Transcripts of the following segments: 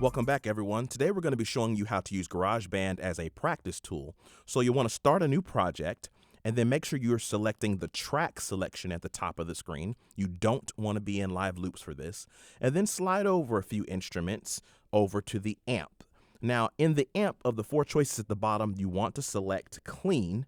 Welcome back, everyone. Today we're going to be showing you how to use GarageBand as a practice tool. So you want to start a new project and then make sure you're selecting the track selection at the top of the screen. You don't want to be in live loops for this. And then slide over a few instruments over to the amp. Now, in the amp of the four choices at the bottom, you want to select clean.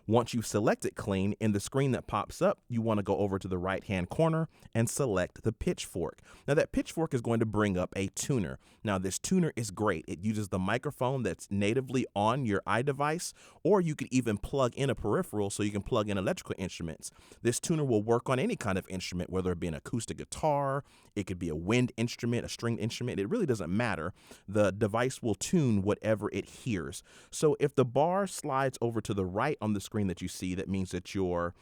Once you've selected clean, in the screen that pops up, you want to go over to the right-hand corner and select the pitchfork. Now that pitchfork is going to bring up a tuner. Now this tuner is great. It uses the microphone that's natively on your iDevice, or you could even plug in a peripheral so you can plug in electrical instruments. This tuner will work on any kind of instrument, whether it be an acoustic guitar, it could be a wind instrument, a stringed instrument. It really doesn't matter. The device will tune whatever it hears. So if the bar slides over to the right on the screen that you see, that means that your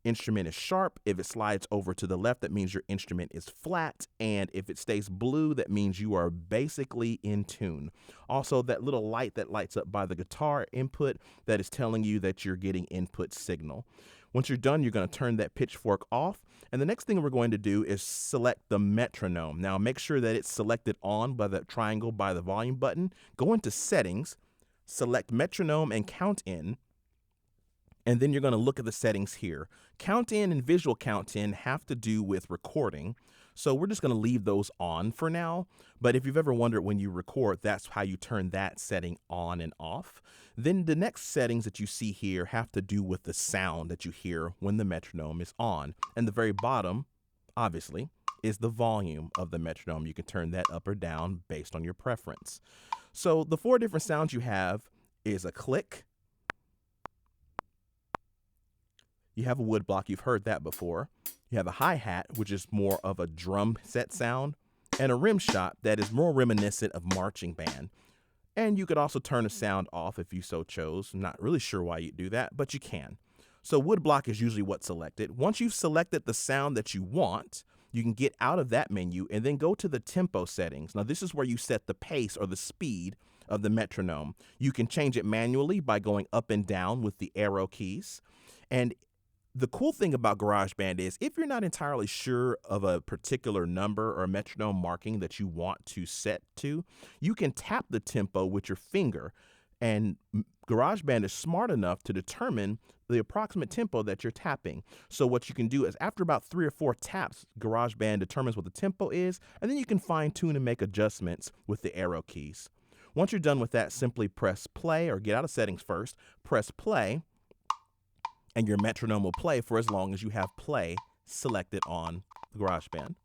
instrument is sharp. If it slides over to the left, that means your instrument is flat. And if it stays blue, that means you are basically in tune. Also, that little light that lights up by the guitar input, that is telling you that you're getting input signal. Once you're done, you're going to turn that pitchfork off. And the next thing we're going to do is select the metronome. Now make sure that it's selected on by the triangle by the volume button. Go into settings, select metronome and count in. And then you're going to look at the settings here. Count in and visual count in have to do with recording. So we're just going to leave those on for now. But if you've ever wondered when you record, that's how you turn that setting on and off. Then the next settings that you see here have to do with the sound that you hear when the metronome is on. And the very bottom, obviously, is the volume of the metronome. You can turn that up or down based on your preference. So the four different sounds you have is a click. You have a wood block, you've heard that before. You have a hi-hat, which is more of a drum set sound, and a rim shot that is more reminiscent of marching band. And you could also turn a sound off if you so chose. I'm not really sure why you'd do that, but you can. So wood block is usually what's selected. Once you've selected the sound that you want, you can get out of that menu and then go to the tempo settings. Now this is where you set the pace or the speed of the metronome. You can change it manually by going up and down with the arrow keys. And the cool thing about GarageBand is if you're not entirely sure of a particular number or metronome marking that you want to set to, you can tap the tempo with your finger, and GarageBand is smart enough to determine the approximate tempo that you're tapping. So what you can do is after about 3 or 4 taps, GarageBand determines what the tempo is, and then you can fine tune and make adjustments with the arrow keys. Once you're done with that, simply press play, or get out of settings first, press play, and your metronome will play for as long as you have play selected on the GarageBand.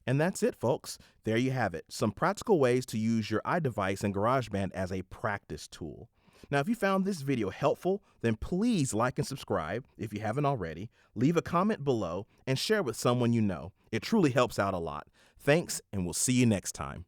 And that's it, folks. There you have it. Some practical ways to use your iDevice and GarageBand as a practice tool. Now, if you found this video helpful, then please like and subscribe if you haven't already. Leave a comment below and share with someone you know. It truly helps out a lot. Thanks, and we'll see you next time.